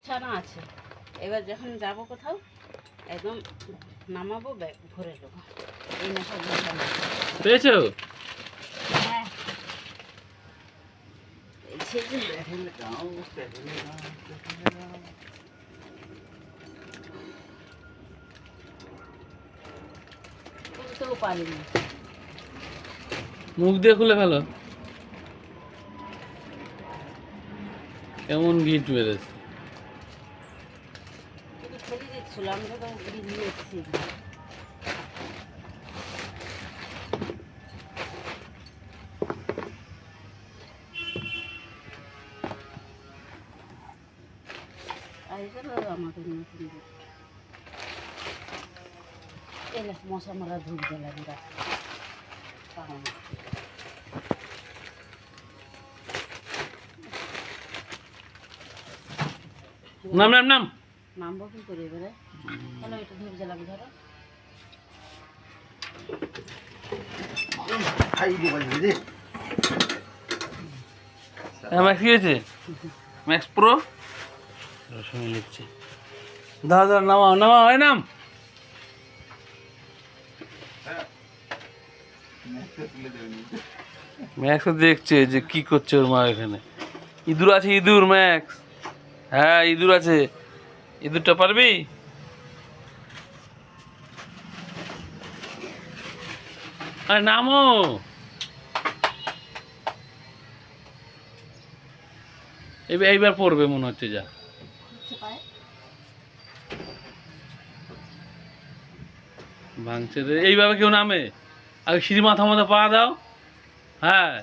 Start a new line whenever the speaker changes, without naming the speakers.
ছানা আছে। এবার যখন যাবো কোথাও একদম নামাবো, ব্যাগ ভরে দেবো। এই নেশা
পেয়েছো?
হ্যাঁ, বুঝতেও পারিনি।
মুখ দিয়ে খুলে ফেলো। কেমন গিট বেড়েছে।
শুধু ফেলে দিচ্ছিল, আমি তো নিয়ে এসেছি। আমাদের নতুন এলে মশা মারা ধূপ জ্বালাবি রাখতে।
নাম নাম নাম
নামবো কি করে এবারে? তাহলে এটা ধূপ জ্বালাবি, ধরো।
ম্যাক্স কি হয়েছে? ম্যাক্স প্রো শুনে লিখছে। দাদা দাদা নামাও নামাও, এই নাম। ম্যাক্স দেখছে যে কি করছে ওর মা এখানে। ইঁদুর আছে, ইঁদুর ম্যাক্স। হ্যাঁ ইঁদুর আছে, ইঁদুরটা পারবি? আরে নামো। এইবার পড়বে মনে হচ্ছে। যা ভাঙছে রে, এইভাবে কেউ নামে? আগে সিঁড়ি মাথা মাথা পা দাও। হ্যাঁ